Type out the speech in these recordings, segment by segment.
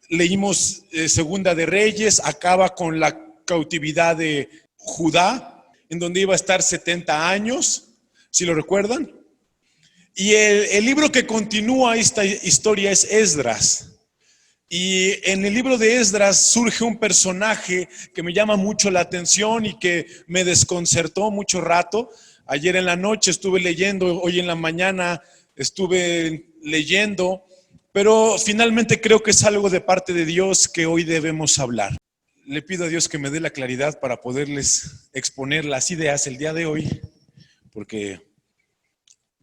leímos Segunda de Reyes, acaba con la cautividad de Judá, en donde iba a estar 70 años, si lo recuerdan. Y el libro que continúa esta historia es Esdras. Y en el libro de Esdras surge un personaje que me llama mucho la atención y que me desconcertó mucho rato. Ayer en la noche estuve leyendo, hoy en la mañana estuve leyendo, pero finalmente creo que es algo de parte de Dios que hoy debemos hablar. Le pido a Dios que me dé la claridad para poderles exponer las ideas el día de hoy, porque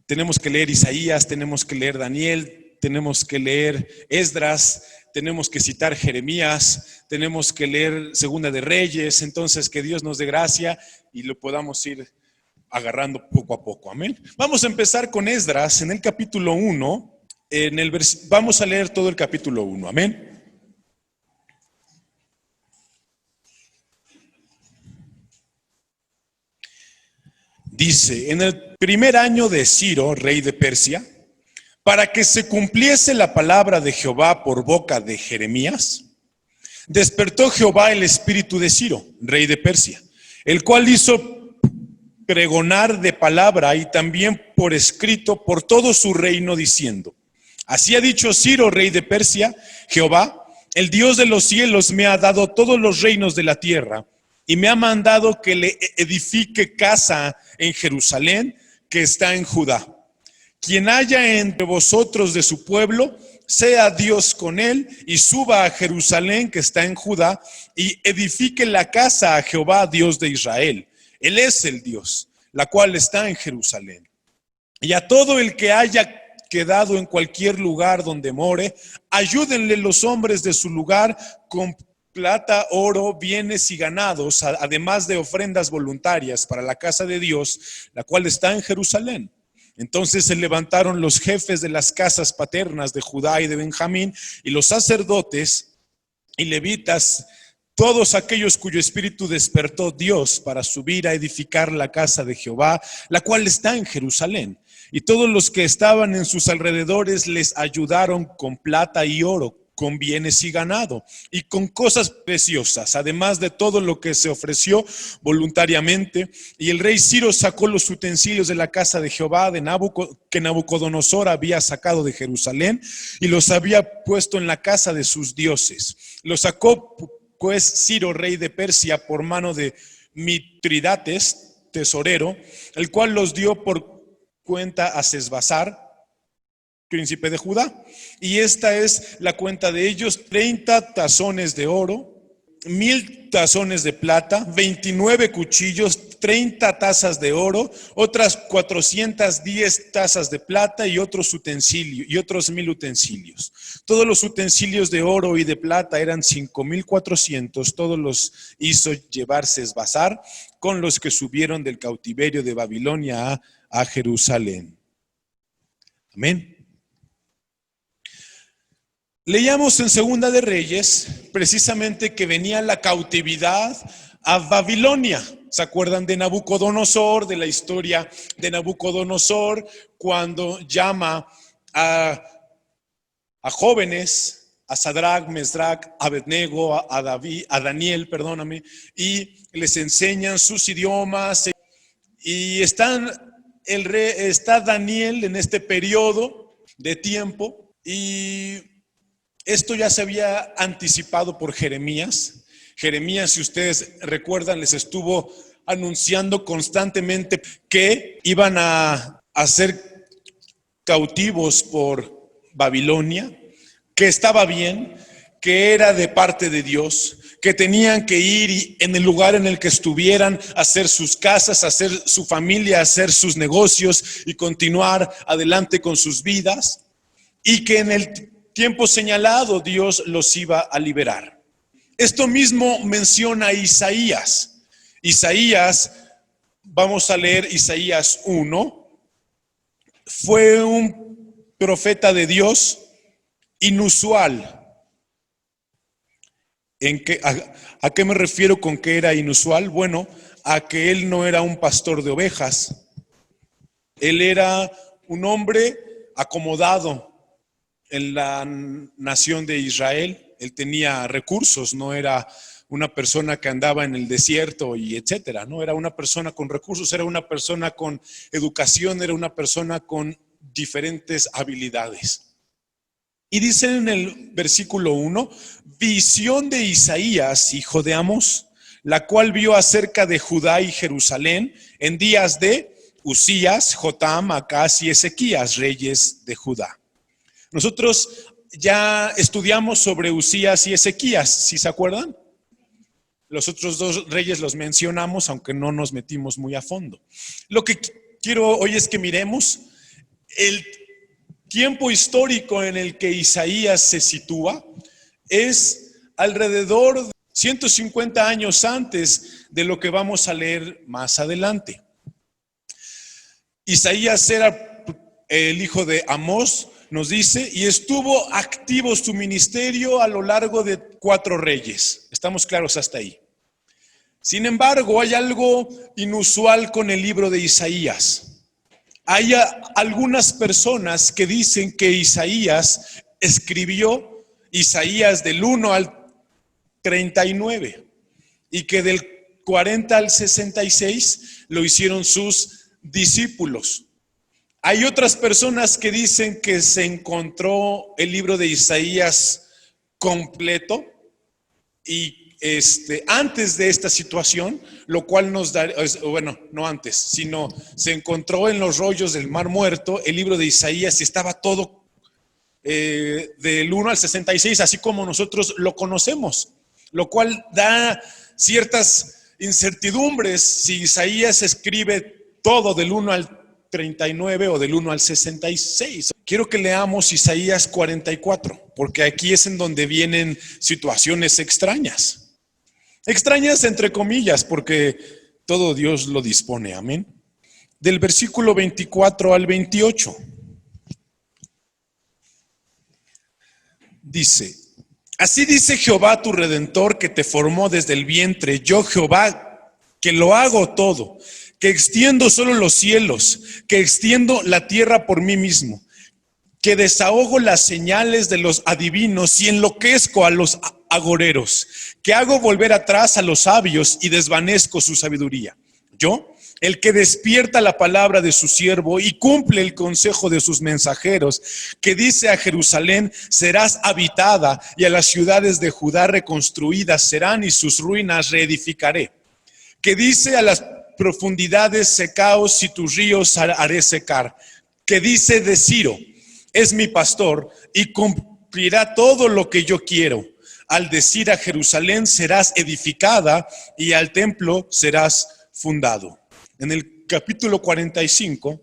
tenemos que leer Isaías, tenemos que leer Daniel, tenemos que leer Esdras, tenemos que citar Jeremías, tenemos que leer Segunda de Reyes. Entonces que Dios nos dé gracia y lo podamos ir agarrando poco a poco, amén. Vamos a empezar con Esdras en el capítulo 1, vamos a leer todo el capítulo 1, amén. Dice, en el primer año de Ciro, rey de Persia, para que se cumpliese la palabra de Jehová por boca de Jeremías, despertó Jehová el espíritu de Ciro, rey de Persia, el cual hizo pregonar de palabra y también por escrito por todo su reino, diciendo, así ha dicho Ciro, rey de Persia, Jehová, el Dios de los cielos, me ha dado todos los reinos de la tierra y me ha mandado que le edifique casa en Jerusalén, que está en Judá. Quien haya entre vosotros de su pueblo, sea Dios con él y suba a Jerusalén, que está en Judá, y edifique la casa a Jehová, Dios de Israel. Él es el Dios, la cual está en Jerusalén. Y a todo el que haya quedado en cualquier lugar donde more, ayúdenle los hombres de su lugar con plata, oro, bienes y ganados, además de ofrendas voluntarias para la casa de Dios, la cual está en Jerusalén. Entonces se levantaron los jefes de las casas paternas de Judá y de Benjamín, y los sacerdotes y levitas, todos aquellos cuyo espíritu despertó Dios para subir a edificar la casa de Jehová, la cual está en Jerusalén. Y todos los que estaban en sus alrededores les ayudaron con plata y oro, con bienes y ganado, y con cosas preciosas, además de todo lo que se ofreció voluntariamente. Y el rey Ciro sacó los utensilios de la casa de Jehová que Nabucodonosor había sacado de Jerusalén, y los había puesto en la casa de sus dioses. Los sacó pues Ciro, rey de Persia, por mano de Mitridates, tesorero, el cual los dio por cuenta a Sesbazar, príncipe de Judá. Y esta es la cuenta de ellos: 30 tazones de oro, 1000 tazones de plata, 29 cuchillos, 30 tazas de oro, otras 410 tazas de plata y otros utensilios, y otros 1000 utensilios. Todos los utensilios de oro y de plata eran 5400, todos los hizo llevar Sesbazar con los que subieron del cautiverio de Babilonia a Jerusalén. Amén. Leíamos en Segunda de Reyes precisamente que venía la cautividad a Babilonia. ¿Se acuerdan de Nabucodonosor, de la historia de Nabucodonosor, cuando llama a jóvenes, a Sadrach, Mesrach, Abednego, a Daniel, y les enseñan sus idiomas? Y está Daniel en este periodo de tiempo, y esto ya se había anticipado por Jeremías. Jeremías, si ustedes recuerdan, les estuvo anunciando constantemente que iban a ser cautivos por Babilonia, que estaba bien, que era de parte de Dios, que tenían que ir y en el lugar en el que estuvieran, hacer sus casas, hacer su familia, hacer sus negocios y continuar adelante con sus vidas, y que en el tiempo señalado Dios los iba a liberar. Esto mismo menciona Isaías. Isaías, vamos a leer Isaías 1. Fue un profeta de Dios inusual. ¿A qué me refiero con que era inusual? Bueno, a que él no era un pastor de ovejas. Él era un hombre acomodado en la nación de Israel. él tenía recursos, no era una persona que andaba en el desierto y etcétera, no era una persona con recursos, era una persona con educación, era una persona con diferentes habilidades. Y dice en el versículo 1, visión de Isaías, hijo de Amós, la cual vio acerca de Judá y Jerusalén en días de Usías, Jotam, Acaz y Ezequías, reyes de Judá. Nosotros ya estudiamos sobre Usías y Ezequías, ¿sí se acuerdan? Los otros dos reyes los mencionamos, aunque no nos metimos muy a fondo. Lo que quiero hoy es que miremos el tiempo histórico en el que Isaías se sitúa. Es alrededor de 150 años antes de lo que vamos a leer más adelante. Isaías era el hijo de Amós, nos dice, y estuvo activo su ministerio a lo largo de 4 reyes. ¿Estamos claros hasta ahí? Sin embargo, hay algo inusual con el libro de Isaías. Hay algunas personas que dicen que Isaías escribió Isaías del 1 al 39 y que del 40 al 66 lo hicieron sus discípulos. Hay otras personas que dicen que se encontró el libro de Isaías completo y antes de esta situación, lo cual nos da, bueno, no antes, sino se encontró en los rollos del Mar Muerto el libro de Isaías y estaba todo del 1 al 66, así como nosotros lo conocemos, lo cual da ciertas incertidumbres si Isaías escribe todo del 1 al 39 o del 1 al 66. Quiero que leamos Isaías 44, porque aquí es en donde vienen situaciones extrañas. Extrañas entre comillas, porque todo Dios lo dispone, amén. Del versículo 24 al 28. Dice, así dice Jehová tu Redentor que te formó desde el vientre, yo Jehová que lo hago todo, que extiendo solo los cielos, que extiendo la tierra por mí mismo, que desahogo las señales de los adivinos y enloquezco a los agoreros, que hago volver atrás a los sabios y desvanezco su sabiduría. Yo, el que despierta la palabra de su siervo y cumple el consejo de sus mensajeros, que dice a Jerusalén, serás habitada, y a las ciudades de Judá reconstruidas serán, y sus ruinas reedificaré. Que dice a las profundidades, secaos, y tus ríos haré secar. Que dice de Ciro, es mi pastor y cumplirá todo lo que yo quiero. Al decir a Jerusalén, serás edificada, y al templo serás fundado. En el capítulo 45,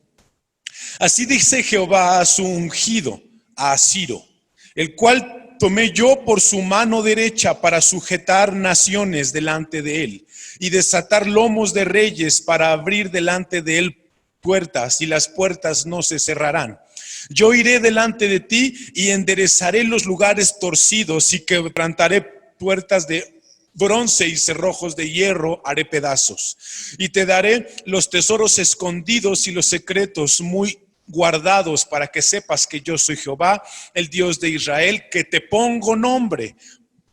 así dice Jehová a su ungido, a Ciro, el cual tomé yo por su mano derecha para sujetar naciones delante de él y desatar lomos de reyes para abrir delante de él puertas, y las puertas no se cerrarán. Yo iré delante de ti y enderezaré los lugares torcidos y quebrantaré puertas de bronce y cerrojos de hierro haré pedazos. Y te daré los tesoros escondidos y los secretos muy guardados para que sepas que yo soy Jehová, el Dios de Israel, que te pongo nombre.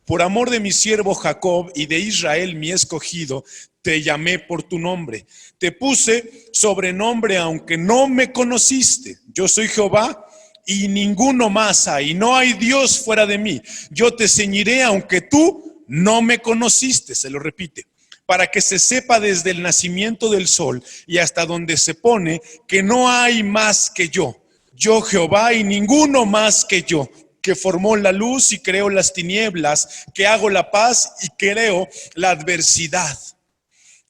Por amor de mi siervo Jacob y de Israel mi escogido, te llamé por tu nombre. Te puse sobrenombre aunque no me conociste. Yo soy Jehová y ninguno más hay. No hay Dios fuera de mí. Yo te ceñiré aunque tú no me conociste. Se lo repite. Para que se sepa desde el nacimiento del sol y hasta donde se pone que no hay más que yo. Yo Jehová y ninguno más que yo, que formó la luz y creó las tinieblas, que hago la paz y creo la adversidad.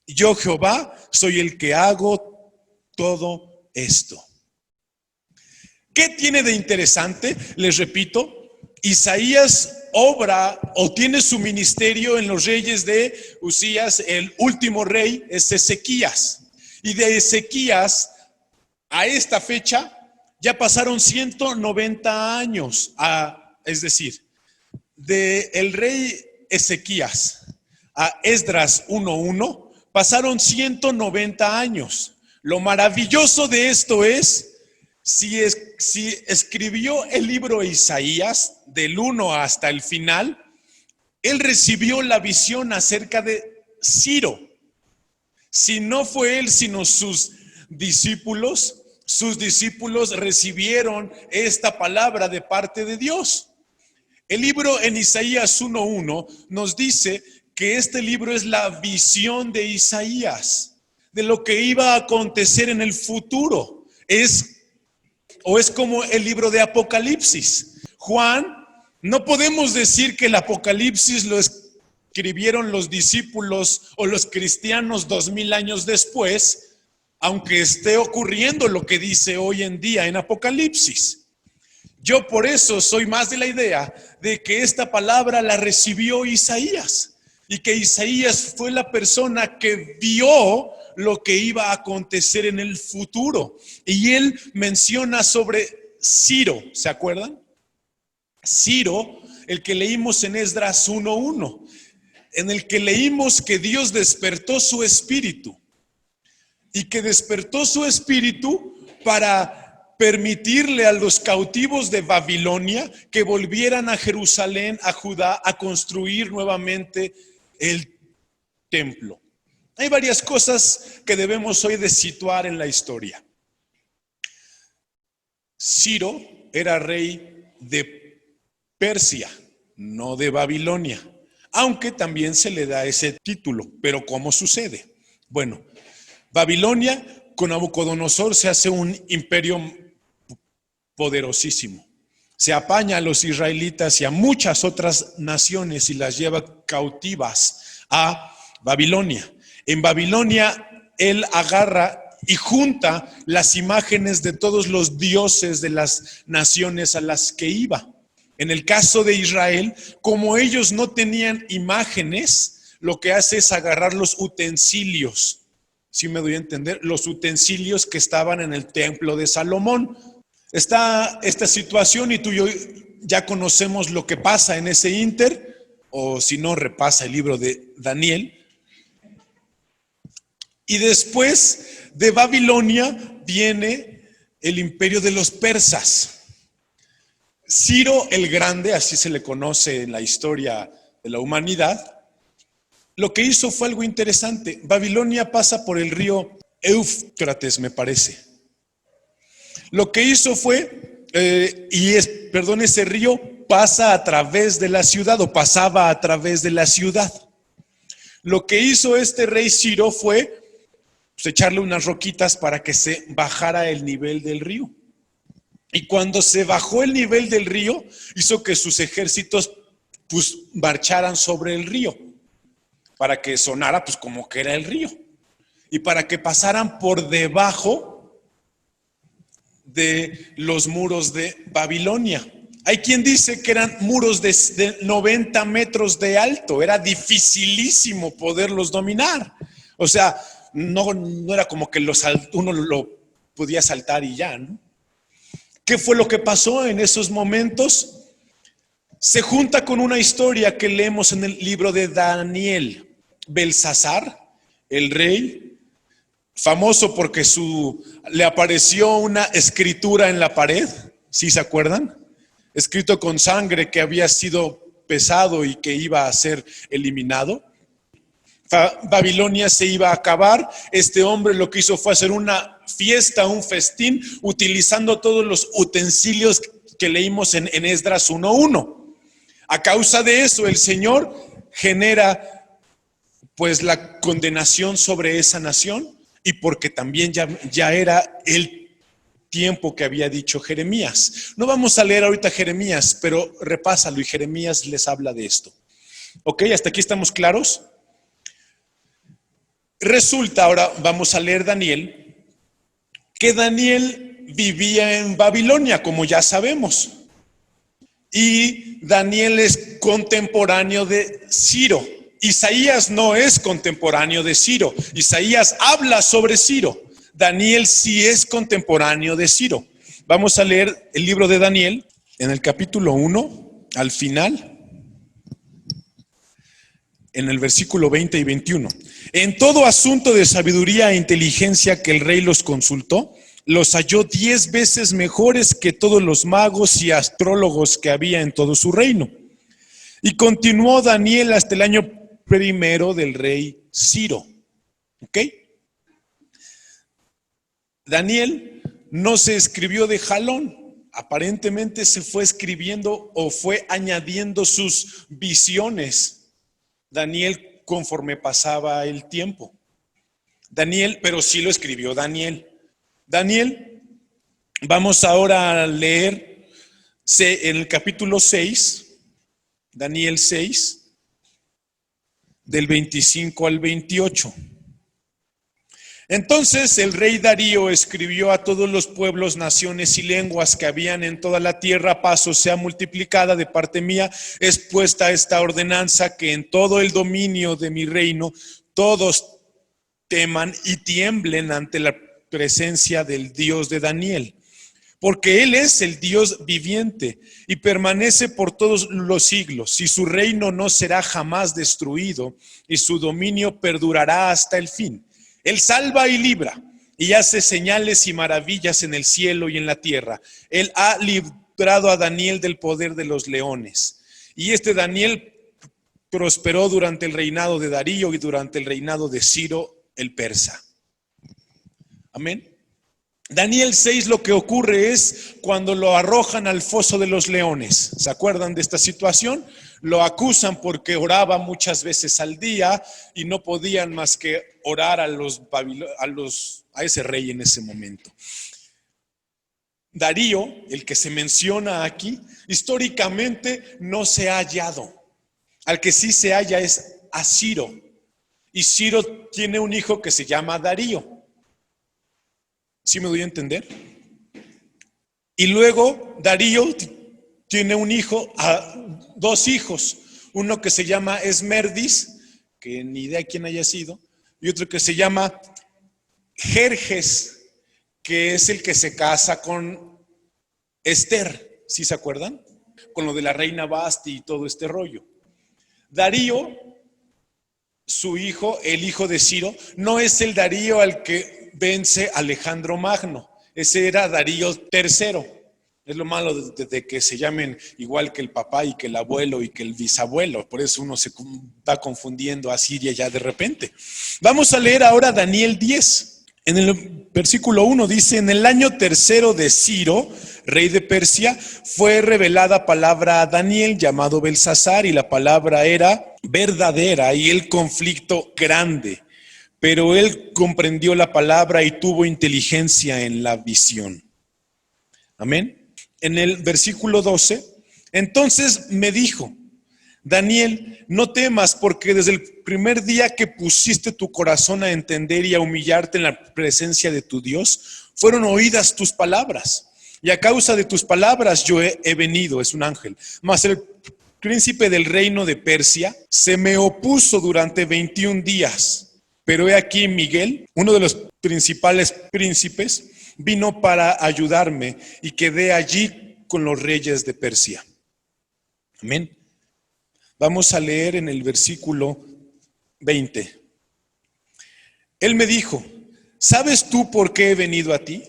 Yo Jehová soy el que hago todo esto. ¿Qué tiene de interesante? Les repito, Isaías obra o tiene su ministerio en los reyes de Usías. El último rey es Ezequías, y de Ezequías a esta fecha ya pasaron 190 años, es decir, de el rey Ezequías a Esdras 1:1 pasaron 190 años. Lo maravilloso de esto es, si escribió el libro de Isaías del 1 hasta el final, él recibió la visión acerca de Ciro. Si no fue él, sino sus discípulos recibieron esta palabra de parte de Dios. El libro en Isaías 1:1 nos dice que este libro es la visión de Isaías, de lo que iba a acontecer en el futuro. Es como el libro de Apocalipsis. Juan, no podemos decir que el Apocalipsis lo escribieron los discípulos o los cristianos 2000 años después, aunque esté ocurriendo lo que dice hoy en día en Apocalipsis. Yo por eso soy más de la idea de que esta palabra la recibió Isaías y que Isaías fue la persona que vio lo que iba a acontecer en el futuro. Y él menciona sobre Ciro, ¿se acuerdan? Ciro, el que leímos en Esdras 1:1, en el que leímos que Dios despertó su espíritu y que despertó su espíritu para permitirle a los cautivos de Babilonia que volvieran a Jerusalén, a Judá, a construir nuevamente el templo. Hay varias cosas que debemos hoy de situar en la historia. Ciro era rey de Persia, no de Babilonia, aunque también se le da ese título. Pero ¿cómo sucede? Bueno, Babilonia con Nabucodonosor se hace un imperio poderosísimo. Se apaña a los israelitas y a muchas otras naciones y las lleva cautivas a Babilonia. En Babilonia él agarra y junta las imágenes de todos los dioses de las naciones a las que iba. En el caso de Israel, como ellos no tenían imágenes, lo que hace es agarrar los utensilios. ¿Sí me doy a entender? Los utensilios que estaban en el templo de Salomón. Está esta situación y tú y yo ya conocemos lo que pasa en ese ínter, o si no, repasa el libro de Daniel. Y después de Babilonia viene el imperio de los persas. Ciro el Grande, así se le conoce en la historia de la humanidad, lo que hizo fue algo interesante. Babilonia pasa por el río Éufrates, me parece. Lo que hizo fue, ese río pasa a través de la ciudad, o pasaba a través de la ciudad. Lo que hizo este rey Ciro fue echarle unas roquitas para que se bajara el nivel del río. Y cuando se bajó el nivel del río, hizo que sus ejércitos marcharan sobre el río, para que sonara como que era el río, y para que pasaran por debajo de los muros de Babilonia. Hay quien dice que eran muros de 90 metros de alto. Era dificilísimo poderlos dominar. O sea, no era como que uno lo podía saltar y ya, ¿no? ¿Qué fue lo que pasó en esos momentos? Se junta con una historia que leemos en el libro de Daniel. Belsasar, el rey, famoso porque le apareció una escritura en la pared, ¿sí se acuerdan? Escrito con sangre que había sido pesado y que iba a ser eliminado. Babilonia se iba a acabar. Este hombre lo que hizo fue hacer una fiesta, un festín, utilizando todos los utensilios que leímos en Esdras 1:1. A causa de eso, el Señor genera la condenación sobre esa nación, y porque también ya era el tiempo que había dicho Jeremías. No vamos a leer ahorita Jeremías, pero repásalo y Jeremías les habla de esto. ¿Ok? ¿Hasta aquí estamos claros? Resulta, ahora vamos a leer Daniel, que Daniel vivía en Babilonia, como ya sabemos. Y Daniel es contemporáneo de Ciro. Isaías no es contemporáneo de Ciro. Isaías habla sobre Ciro. Daniel sí es contemporáneo de Ciro. Vamos a leer el libro de Daniel en el capítulo 1, al final, en el versículo 20 y 21. En todo asunto de sabiduría e inteligencia que el rey los consultó, los halló 10 veces mejores que todos los magos y astrólogos que había en todo su reino. Y continuó Daniel hasta el año primero del rey Ciro. ¿Ok? Daniel no se escribió de jalón. Aparentemente se fue escribiendo o fue añadiendo sus visiones Daniel conforme pasaba el tiempo. Daniel, pero sí lo escribió Daniel. Daniel, vamos ahora a leer en el capítulo 6, Daniel 6, del 25 al 28. Entonces el rey Darío escribió a todos los pueblos, naciones y lenguas que habían en toda la tierra: paso sea multiplicada de parte mía, es puesta esta ordenanza, que en todo el dominio de mi reino todos teman y tiemblen ante la presencia del Dios de Daniel, porque Él es el Dios viviente y permanece por todos los siglos, y su reino no será jamás destruido, y su dominio perdurará hasta el fin. Él salva y libra, y hace señales y maravillas en el cielo y en la tierra. Él ha librado a Daniel del poder de los leones. Y este Daniel prosperó durante el reinado de Darío y durante el reinado de Ciro el persa. Amén. Daniel 6, lo que ocurre es cuando lo arrojan al foso de los leones. ¿Se acuerdan de esta situación? Lo acusan porque oraba muchas veces al día y no podían más que orar a ese rey en ese momento. Darío, el que se menciona aquí, históricamente no se ha hallado. Al que sí se halla es a Ciro. Y Ciro tiene un hijo que se llama Darío. ¿Sí me doy a entender? Y luego Darío tiene un hijo, dos hijos, uno que se llama Esmerdis, que ni idea quién haya sido, y otro que se llama Jerjes, que es el que se casa con Esther, ¿sí se acuerdan? Con lo de la reina Basti y todo este rollo. Darío, su hijo, el hijo de Ciro, no es el Darío al que vence Alejandro Magno, ese era Darío III. Es lo malo de que se llamen igual que el papá y que el abuelo y que el bisabuelo, por eso uno se va confundiendo a Siria ya de repente. Vamos a leer ahora Daniel 10. En el versículo 1 dice: en el año tercero de Ciro, rey de Persia, fue revelada palabra a Daniel llamado Belsasar, y la palabra era verdadera y el conflicto grande. Pero él comprendió la palabra y tuvo inteligencia en la visión. Amén. En el versículo 12, entonces me dijo: Daniel, no temas, porque desde el primer día que pusiste tu corazón a entender y a humillarte en la presencia de tu Dios, fueron oídas tus palabras. Y a causa de tus palabras yo he venido, es un ángel. Mas el príncipe del reino de Persia se me opuso durante 21 días. Pero he aquí Miguel, uno de los principales príncipes, vino para ayudarme y quedé allí con los reyes de Persia. Amén. Vamos a leer en el versículo 20. Él me dijo: ¿sabes tú por qué he venido a ti?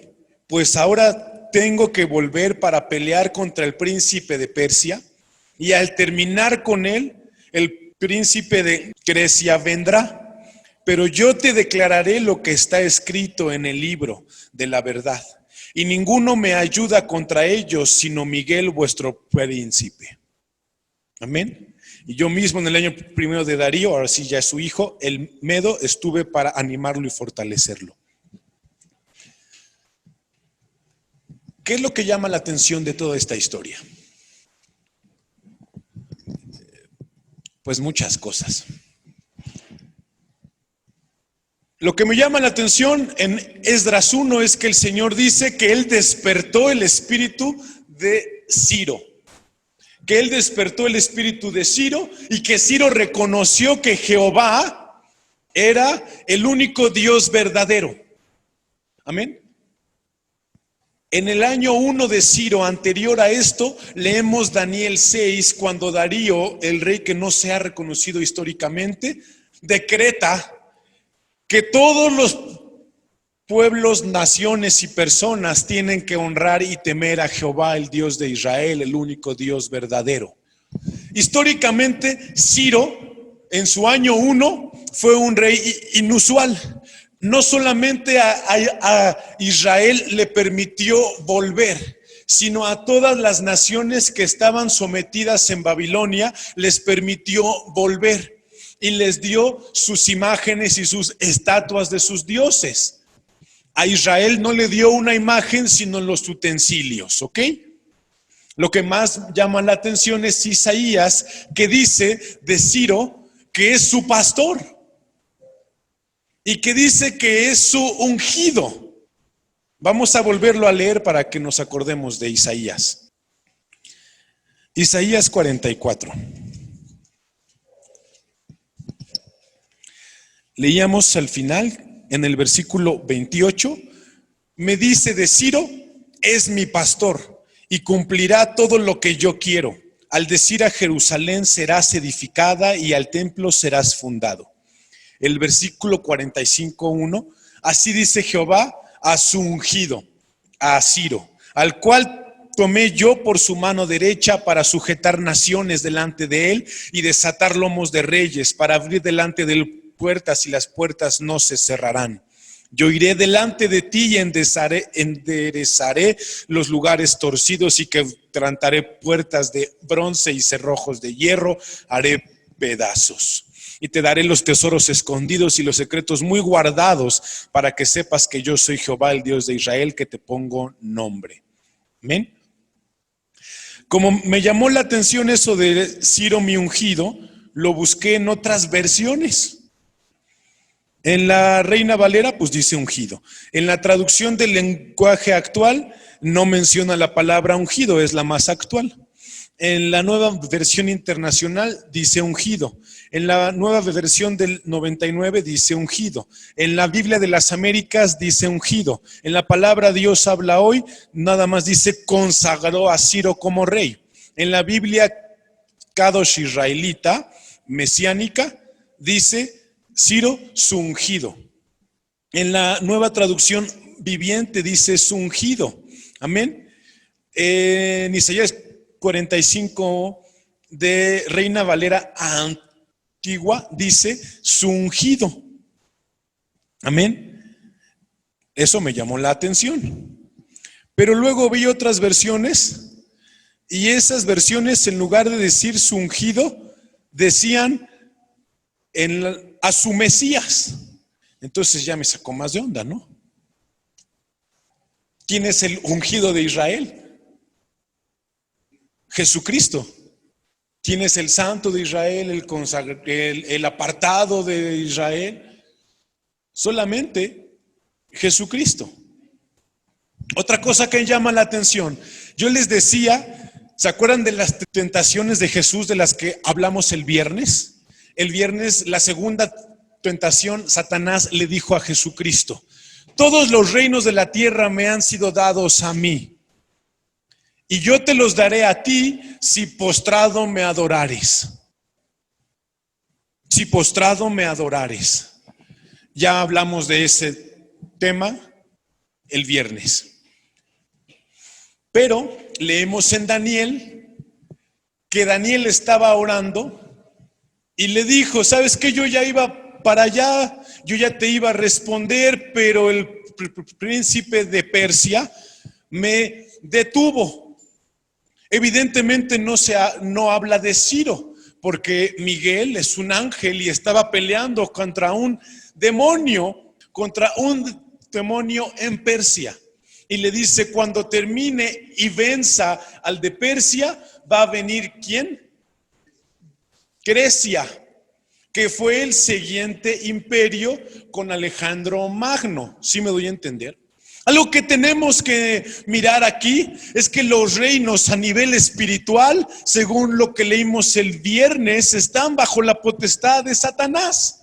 Pues ahora tengo que volver para pelear contra el príncipe de Persia, y al terminar con él, el príncipe de Grecia vendrá. Pero yo te declararé lo que está escrito en el libro de la verdad, y ninguno me ayuda contra ellos, sino Miguel, vuestro príncipe. Amén. Y yo mismo en el año primero de Darío, ahora sí ya es su hijo, el Medo, estuve para animarlo y fortalecerlo. ¿Qué es lo que llama la atención de toda esta historia? Pues muchas cosas. Lo que me llama la atención en Esdras 1 es que el Señor dice que Él despertó el espíritu de Ciro. Que Él despertó el espíritu de Ciro y que Ciro reconoció que Jehová era el único Dios verdadero. Amén. En el año 1 de Ciro, anterior a esto, leemos Daniel 6, cuando Darío, el rey que no se ha reconocido históricamente, decreta que todos los pueblos, naciones y personas tienen que honrar y temer a Jehová, el Dios de Israel, el único Dios verdadero. Históricamente, Ciro, en su año 1, fue un rey inusual. No solamente a Israel le permitió volver, sino a todas las naciones que estaban sometidas en Babilonia les permitió volver y les dio sus imágenes y sus estatuas de sus dioses. A Israel no le dio una imagen, sino los utensilios, ¿ok? Lo que más llama la atención es Isaías, que dice de Ciro que es su pastor y que dice que es su ungido. Vamos a volverlo a leer para que nos acordemos de Isaías. Isaías 44. Leíamos al final, en el versículo 28, me dice de Ciro, es mi pastor y cumplirá todo lo que yo quiero. Al decir a Jerusalén serás edificada y al templo serás fundado. El versículo 45:1, así dice Jehová a su ungido, a Ciro, al cual tomé yo por su mano derecha para sujetar naciones delante de él y desatar lomos de reyes, para abrir delante de él puertas y las puertas no se cerrarán. Yo iré delante de ti y enderezaré los lugares torcidos y quebrantaré puertas de bronce y cerrojos de hierro, haré pedazos. Y te daré los tesoros escondidos y los secretos muy guardados para que sepas que yo soy Jehová, el Dios de Israel, que te pongo nombre. Amén. Como me llamó la atención eso de Ciro mi ungido, lo busqué en otras versiones. En la Reina Valera, pues dice ungido. En la traducción del lenguaje actual, no menciona la palabra ungido, es la más actual. En la nueva versión internacional dice ungido. En la nueva versión del 99 dice ungido. En la Biblia de las Américas dice ungido. En la palabra Dios habla hoy, nada más dice consagró a Ciro como rey. En la Biblia Kadosh israelita, mesiánica, dice Ciro, su ungido. En la nueva traducción viviente dice su ungido. Amén. En Isaías 45 de Reina Valera antigua dice su ungido. Amén. Eso me llamó la atención. Pero luego vi otras versiones y esas versiones, en lugar de decir su ungido, decían a su Mesías. Entonces ya me sacó más de onda, ¿no? ¿Quién es el ungido de Israel? Jesucristo. ¿Quién es el santo de Israel, el apartado de Israel? Solamente Jesucristo. Otra cosa que llama la atención, yo les decía, ¿se acuerdan de las tentaciones de Jesús de las que hablamos el viernes? El viernes, la segunda tentación, Satanás le dijo a Jesucristo, todos los reinos de la tierra me han sido dados a mí, y yo te los daré a ti si postrado me adorares. Si postrado me adorares. Ya hablamos de ese tema el viernes. Pero leemos en Daniel que Daniel estaba orando y le dijo, ¿sabes qué? Yo ya iba para allá, yo ya te iba a responder, pero el príncipe de Persia me detuvo. Evidentemente no habla de Ciro, porque Miguel es un ángel y estaba peleando contra un demonio en Persia. Y le dice, cuando termine y venza al de Persia, va a venir ¿quién? Grecia, que fue el siguiente imperio con Alejandro Magno. ¿Sí me doy a entender? Algo que tenemos que mirar aquí es que los reinos a nivel espiritual, según lo que leímos el viernes, están bajo la potestad de Satanás.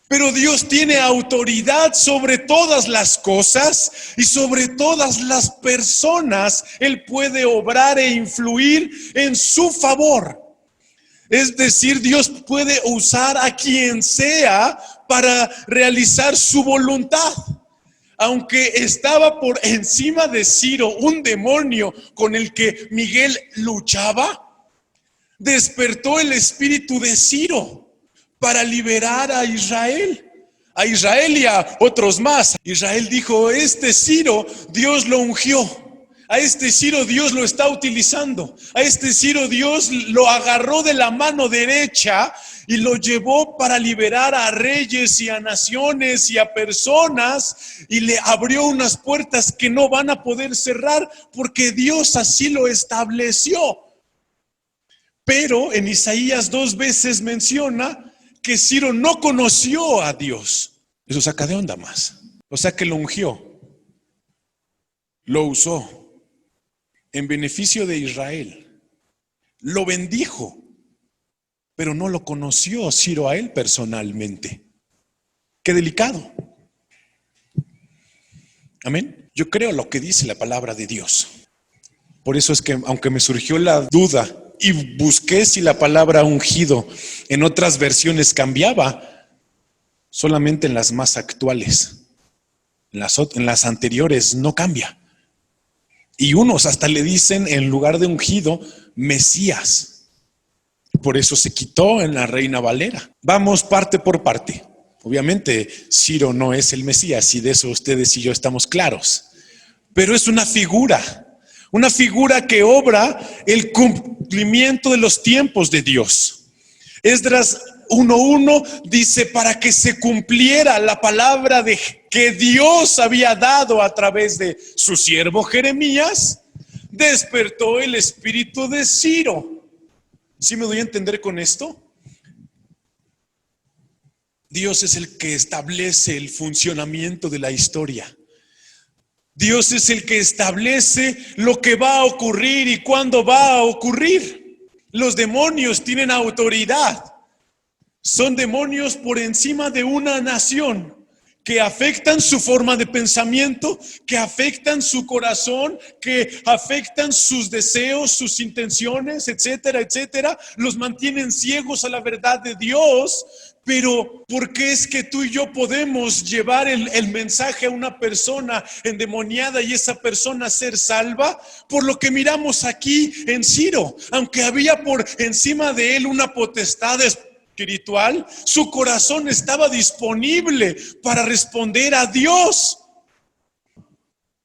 Pero Dios tiene autoridad sobre todas las cosas y sobre todas las personas. Él puede obrar e influir en su favor. Es decir, Dios puede usar a quien sea para realizar su voluntad. aunque estaba por encima de Ciro un demonio con el que Miguel luchaba, despertó el espíritu de Ciro para liberar a Israel y a otros más. Israel dijo: este Ciro Dios lo ungió, a este Ciro Dios lo está utilizando, a este Ciro Dios lo agarró de la mano derecha y lo llevó para liberar a reyes y a naciones y a personas, y le abrió unas puertas que no van a poder cerrar porque Dios así lo estableció. Pero en Isaías 2 veces menciona que Ciro no conoció a Dios. Eso saca de onda más. O sea que lo ungió, lo usó en beneficio de Israel, lo bendijo, pero no lo conoció Ciro a él personalmente. Qué delicado. Amén. Yo creo lo que dice la palabra de Dios. Por eso es que, aunque me surgió la duda y busqué si la palabra ungido en otras versiones cambiaba, solamente en las más actuales. En las anteriores no cambia. Y unos hasta le dicen, en lugar de ungido, Mesías. Por eso se quitó en la Reina Valera. Vamos parte por parte. Obviamente Ciro no es el Mesías, y de eso ustedes y yo estamos claros. Pero es una figura que obra el cumplimiento de los tiempos de Dios. Esdras 1:1 dice: para que se cumpliera la palabra que Dios había dado a través de su siervo Jeremías, despertó el espíritu de Ciro. ¿Sí me doy a entender con esto? Dios es el que establece el funcionamiento de la historia. Dios es el que establece lo que va a ocurrir y cuándo va a ocurrir. Los demonios tienen autoridad. Son demonios por encima de una nación, que afectan su forma de pensamiento, que afectan su corazón, que afectan sus deseos, sus intenciones, etcétera, etcétera. Los mantienen ciegos a la verdad de Dios. Pero ¿por qué es que tú y yo podemos llevar el mensaje a una persona endemoniada y esa persona ser salva? Por lo que miramos aquí en Ciro. Aunque había por encima de él una potestad espiritual, su corazón estaba disponible para responder a Dios.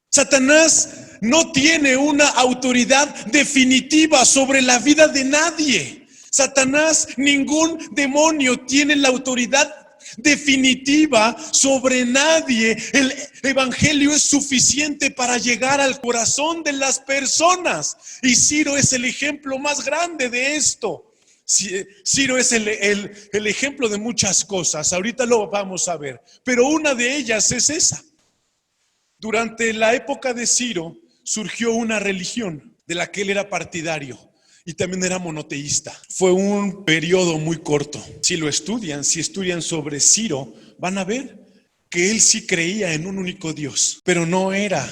Satanás no tiene una autoridad definitiva sobre la vida de nadie. Satanás, ningún demonio tiene la autoridad definitiva sobre nadie. El evangelio es suficiente para llegar al corazón de las personas, y Ciro es el ejemplo más grande de esto. Ciro es el ejemplo de muchas cosas. Ahorita lo vamos a ver, pero una de ellas es esa. Durante la época de Ciro surgió una religión de la que él era partidario, y también era monoteísta. Fue un periodo muy corto. Si estudian sobre Ciro, van a ver que él sí creía en un único Dios, pero no era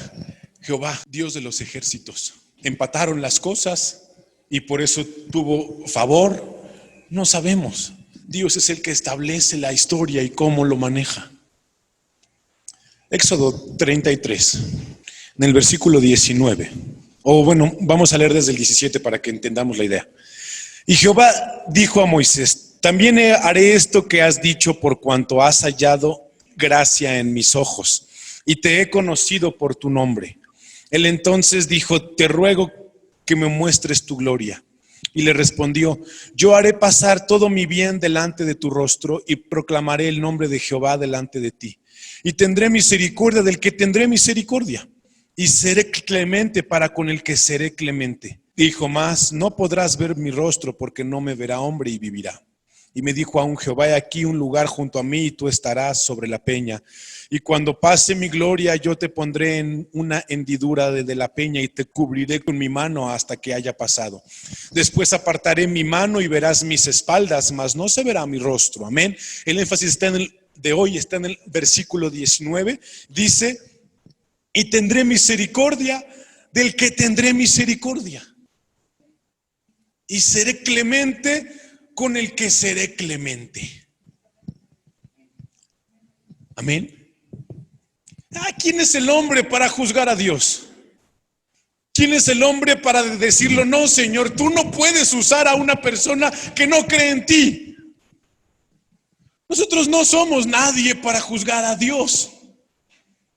Jehová, Dios de los ejércitos. Empataron las cosas y por eso tuvo favor. No sabemos. Dios es el que establece la historia y cómo lo maneja. Éxodo 33, en el versículo 19. Vamos a leer desde el 17 para que entendamos la idea. Y Jehová dijo a Moisés: también haré esto que has dicho, por cuanto has hallado gracia en mis ojos, y te he conocido por tu nombre. Él entonces dijo: te ruego que me muestres tu gloria. Y le respondió: yo haré pasar todo mi bien delante de tu rostro, y proclamaré el nombre de Jehová delante de ti. Y tendré misericordia del que tendré misericordia, y seré clemente para con el que seré clemente. Dijo más: no podrás ver mi rostro, porque no me verá hombre y vivirá. Y me dijo aún Jehová: he aquí un lugar junto a mí, y tú estarás sobre la peña. Y cuando pase mi gloria, yo te pondré en una hendidura de la peña, y te cubriré con mi mano hasta que haya pasado. Después apartaré mi mano y verás mis espaldas, mas no se verá mi rostro. Amén. El énfasis de hoy está en el versículo 19. Dice: y tendré misericordia del que tendré misericordia, y seré clemente con el que seré clemente. Amén. ¿Quién es el hombre para juzgar a Dios? ¿Quién es el hombre para decirlo? No, Señor, tú no puedes usar a una persona que no cree en ti. Nosotros no somos nadie para juzgar a Dios.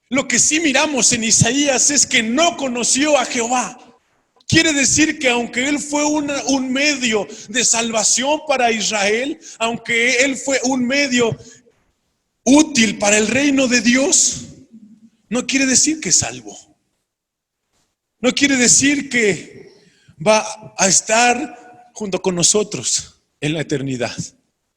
Lo que sí miramos en Isaías es que no conoció a Jehová. Quiere decir que aunque él fue un medio de salvación para Israel, aunque él fue un medio útil para el reino de Dios, no quiere decir que es salvo. No quiere decir que va a estar junto con nosotros en la eternidad.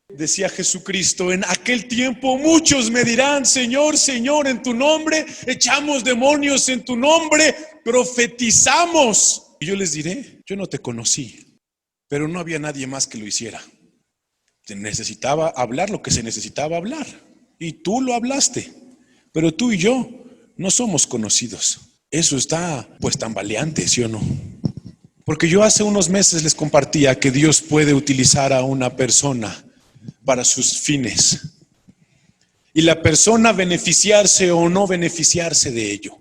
Decía Jesucristo, en aquel tiempo muchos me dirán, Señor, Señor, en tu nombre echamos demonios, en tu nombre profetizamos. Y yo les diré, yo no te conocí, pero no había nadie más que lo hiciera. Se necesitaba hablar lo que se necesitaba hablar, y tú lo hablaste, pero tú y yo no somos conocidos. Eso está pues tambaleante, ¿sí o no? Porque yo hace unos meses les compartía que Dios puede utilizar a una persona para sus fines, y la persona beneficiarse o no beneficiarse de ello.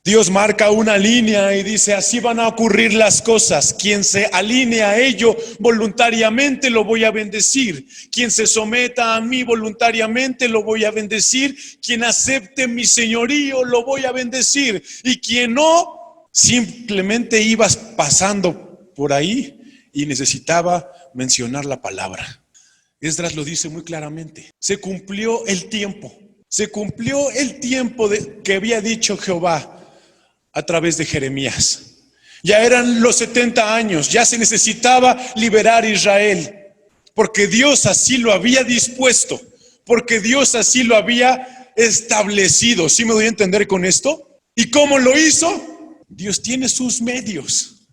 Dios marca una línea y dice, así van a ocurrir las cosas. Quien se alinee a ello voluntariamente lo voy a bendecir. Quien se someta a mí voluntariamente lo voy a bendecir. Quien acepte mi señorío lo voy a bendecir. Y quien no, simplemente ibas pasando por ahí y necesitaba mencionar la palabra. Esdras lo dice muy claramente. Se cumplió el tiempo. Se cumplió el tiempo que había dicho Jehová a través de Jeremías. Ya eran los 70 años, ya se necesitaba liberar a Israel, porque Dios así lo había dispuesto, porque Dios así lo había establecido. ¿Sí me doy a entender con esto? ¿Y cómo lo hizo? Dios tiene sus medios,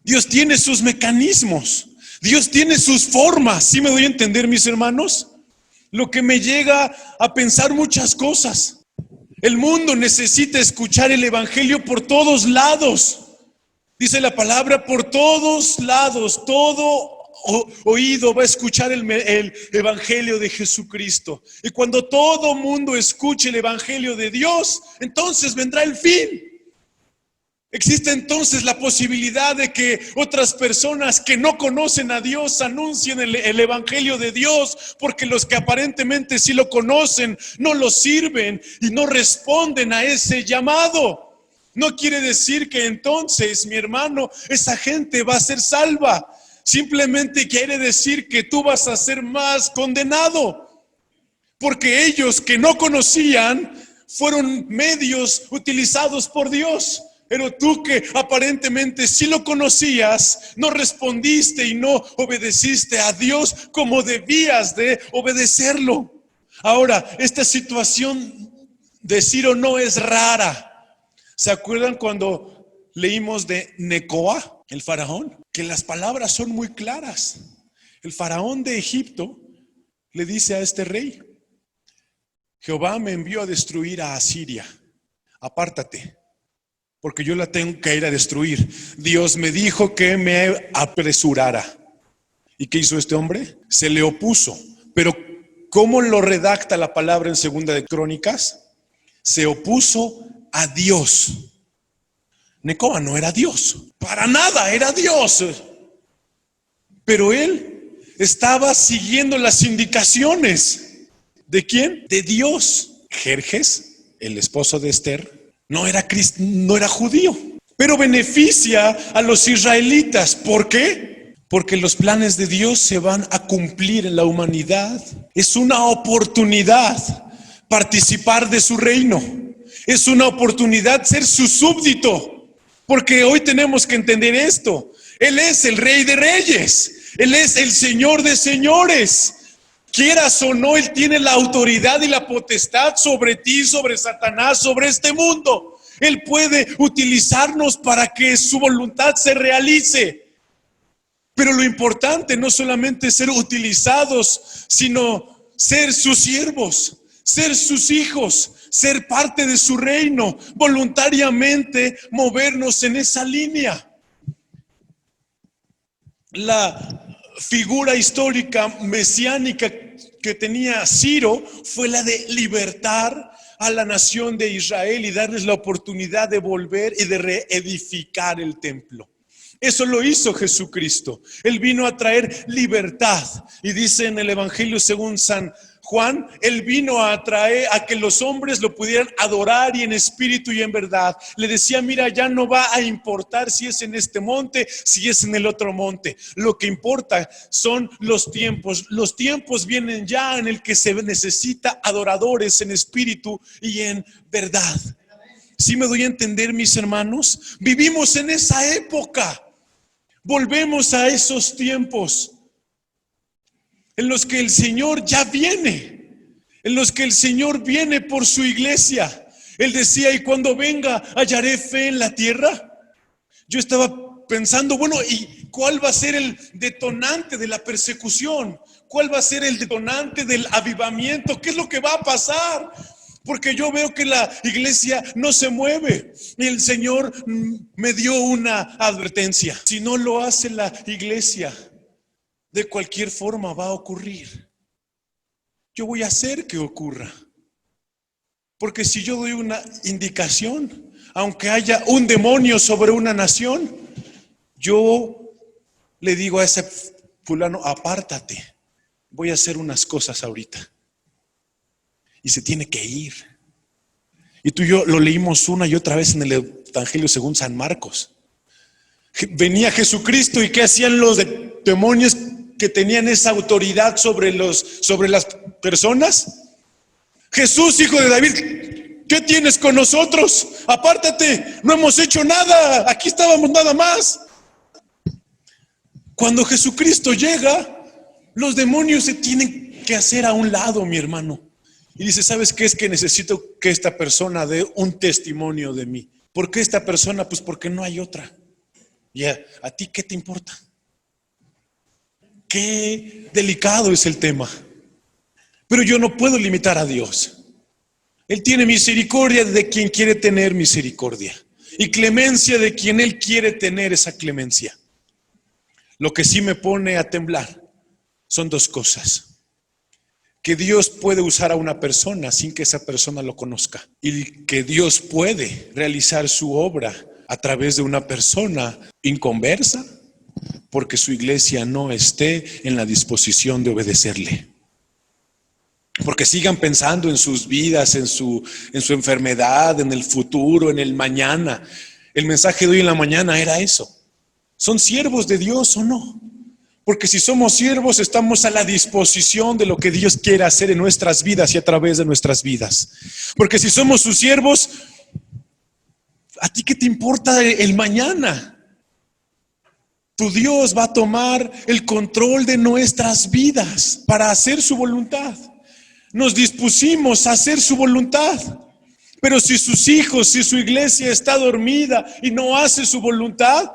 Dios tiene sus mecanismos, Dios tiene sus formas. ¿Sí me doy a entender, mis hermanos? Lo que me llega a pensar muchas cosas. El mundo necesita escuchar el evangelio por todos lados. Dice la palabra, por todos lados, todo oído va a escuchar el evangelio de Jesucristo. Y cuando todo mundo escuche el evangelio de Dios, entonces vendrá el fin. Existe entonces la posibilidad de que otras personas que no conocen a Dios anuncien el evangelio de Dios, porque los que aparentemente sí lo conocen no lo sirven y no responden a ese llamado. No quiere decir que entonces, mi hermano, esa gente va a ser salva. Simplemente quiere decir que tú vas a ser más condenado, porque ellos que no conocían fueron medios utilizados por Dios. Pero tú que aparentemente sí lo conocías, no respondiste y no obedeciste a Dios como debías de obedecerlo. Ahora, esta situación de Ciro no es rara. ¿Se acuerdan cuando leímos de Necoa, el faraón? Que las palabras son muy claras. El faraón de Egipto le dice a este rey, Jehová me envió a destruir a Asiria, apártate, porque yo la tengo que ir a destruir. Dios me dijo que me apresurara. ¿Y qué hizo este hombre? Se le opuso. Pero ¿cómo lo redacta la palabra en Segunda de Crónicas? Se opuso a Dios. Necoa no era Dios, para nada era Dios. Pero él estaba siguiendo las indicaciones. ¿De quién? De Dios. Jerjes, el esposo de Esther, no era judío, pero beneficia a los israelitas. ¿Por qué? Porque los planes de Dios se van a cumplir en la humanidad. Es una oportunidad participar de su reino. Es una oportunidad ser su súbdito. Porque hoy tenemos que entender esto. Él es el Rey de Reyes. Él es el Señor de Señores. Quieras o no, Él tiene la autoridad y la potestad sobre ti, sobre Satanás, sobre este mundo. Él puede utilizarnos para que su voluntad se realice. Pero lo importante no solamente es ser utilizados, sino ser sus siervos, ser sus hijos, ser parte de su reino, voluntariamente movernos en esa línea. La figura histórica mesiánica que tenía Ciro fue la de libertar a la nación de Israel y darles la oportunidad de volver y de reedificar el templo. Eso lo hizo Jesucristo. Él vino a traer libertad. Y dice en el Evangelio según San Juan, Él vino a traer a que los hombres lo pudieran adorar y en espíritu y en verdad. Le decía, mira, ya no va a importar si es en este monte, si es en el otro monte. Lo que importa son los tiempos. Los tiempos vienen ya en el que se necesita adoradores en espíritu y en verdad. ¿Sí me doy a entender, mis hermanos? Vivimos en esa época. Volvemos a esos tiempos en los que el Señor ya viene, en los que el Señor viene por su iglesia. Él decía, y cuando venga, ¿hallaré fe en la tierra? Yo estaba pensando, bueno, ¿y cuál va a ser el detonante de la persecución? ¿Cuál va a ser el detonante del avivamiento? ¿Qué es lo que va a pasar? Porque yo veo que la iglesia no se mueve. Y el Señor me dio una advertencia. Si no lo hace la iglesia, de cualquier forma va a ocurrir. Yo voy a hacer que ocurra. Porque si yo doy una indicación, aunque haya un demonio sobre una nación, yo le digo a ese fulano, apártate, voy a hacer unas cosas ahorita. Y se tiene que ir. Y tú y yo lo leímos una y otra vez en el Evangelio según San Marcos. Venía Jesucristo y ¿qué hacían los demonios que tenían esa autoridad sobre las personas? Jesús, hijo de David, ¿qué tienes con nosotros? Apártate, no hemos hecho nada, aquí estábamos nada más. Cuando Jesucristo llega, los demonios se tienen que hacer a un lado, mi hermano. Y dice, ¿sabes qué? Es que necesito que esta persona dé un testimonio de mí. ¿Por qué esta persona? Pues porque no hay otra. ¿Y a ti qué te importa? Qué delicado es el tema. Pero yo no puedo limitar a Dios. Él tiene misericordia de quien quiere tener misericordia. Y clemencia de quien Él quiere tener esa clemencia. Lo que sí me pone a temblar son dos cosas. Que Dios puede usar a una persona sin que esa persona lo conozca. Y que Dios puede realizar su obra a través de una persona inconversa, porque su iglesia no esté en la disposición de obedecerle. Porque sigan pensando en sus vidas, en su enfermedad, en el futuro, en el mañana. El mensaje de hoy en la mañana era eso. ¿Son siervos de Dios o no? Porque si somos siervos, estamos a la disposición de lo que Dios quiere hacer en nuestras vidas y a través de nuestras vidas. Porque si somos sus siervos, ¿a ti qué te importa el mañana? Tu Dios va a tomar el control de nuestras vidas para hacer su voluntad. Nos dispusimos a hacer su voluntad. Pero si sus hijos, si su iglesia está dormida y no hace su voluntad,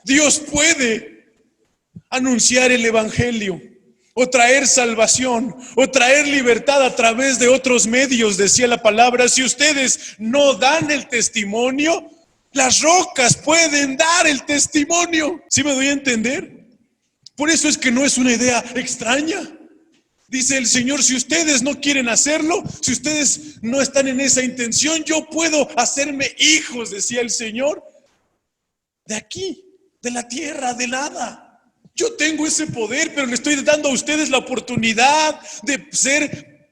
Dios puede anunciar el evangelio, o traer salvación, o traer libertad a través de otros medios, decía la palabra. Si ustedes no dan el testimonio, las rocas pueden dar el testimonio. ¿Sí me doy a entender? Por eso es que no es una idea extraña. Dice el Señor, si ustedes no quieren hacerlo, si ustedes no están en esa intención, yo puedo hacerme hijos, decía el Señor, de aquí, de la tierra, de nada. Yo tengo ese poder, pero le estoy dando a ustedes la oportunidad de ser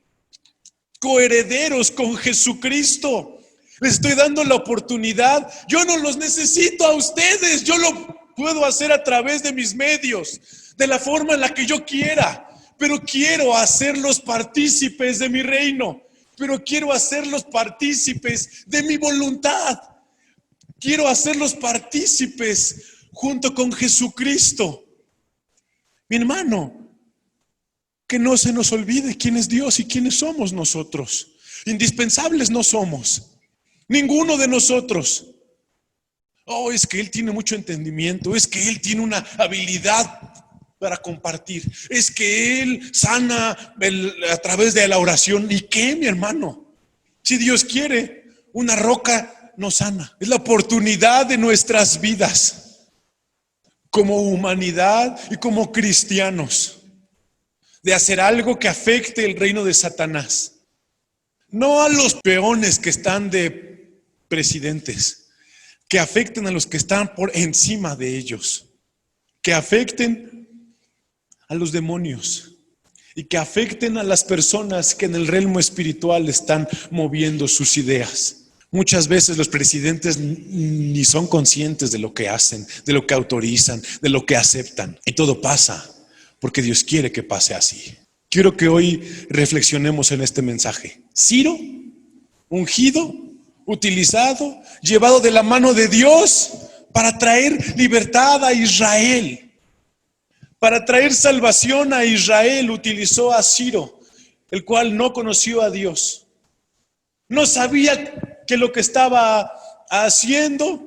coherederos con Jesucristo. Les estoy dando la oportunidad. Yo no los necesito a ustedes. Yo lo puedo hacer a través de mis medios, de la forma en la que yo quiera. Pero quiero hacerlos partícipes de mi reino. Pero quiero hacerlos partícipes de mi voluntad. Quiero hacerlos partícipes junto con Jesucristo. Mi hermano, que no se nos olvide quién es Dios y quiénes somos nosotros. Indispensables no somos, ninguno de nosotros. Oh, es que Él tiene mucho entendimiento, es que Él tiene una habilidad para compartir, es que Él sana a través de la oración. ¿Y qué, mi hermano? Si Dios quiere, una roca nos sana. Es la oportunidad de nuestras vidas como humanidad y como cristianos, de hacer algo que afecte el reino de Satanás, No a los peones que están de presidentes, que afecten a los que están por encima de ellos, que afecten a los demonios y que afecten a las personas que en el reino espiritual están moviendo sus ideas. Muchas veces los presidentes ni son conscientes de lo que hacen, de lo que autorizan, de lo que aceptan. Y todo pasa porque Dios quiere que pase así. Quiero que hoy reflexionemos en este mensaje. Ciro, ungido, utilizado, llevado de la mano de Dios para traer libertad a Israel. Para traer salvación a Israel utilizó a Ciro, el cual no conoció a Dios. No sabía que lo que estaba haciendo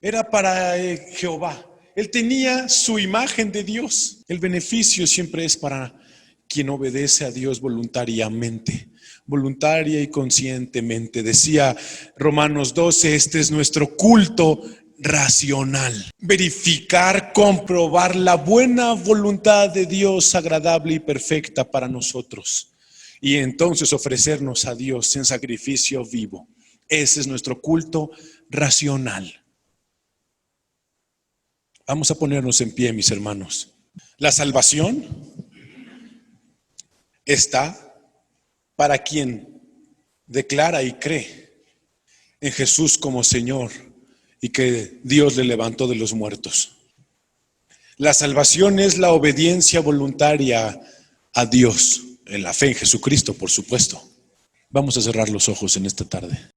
era para Jehová. Él tenía su imagen de Dios. El beneficio siempre es para quien obedece a Dios voluntariamente, voluntaria y conscientemente. Decía Romanos 12, este es nuestro culto racional. Verificar, comprobar la buena voluntad de Dios agradable y perfecta para nosotros. Y entonces ofrecernos a Dios en sacrificio vivo. Ese es nuestro culto racional. Vamos a ponernos en pie, mis hermanos. La salvación está para quien declara y cree en Jesús como Señor y que Dios le levantó de los muertos. La salvación es la obediencia voluntaria a Dios, en la fe en Jesucristo, por supuesto. Vamos a cerrar los ojos en esta tarde.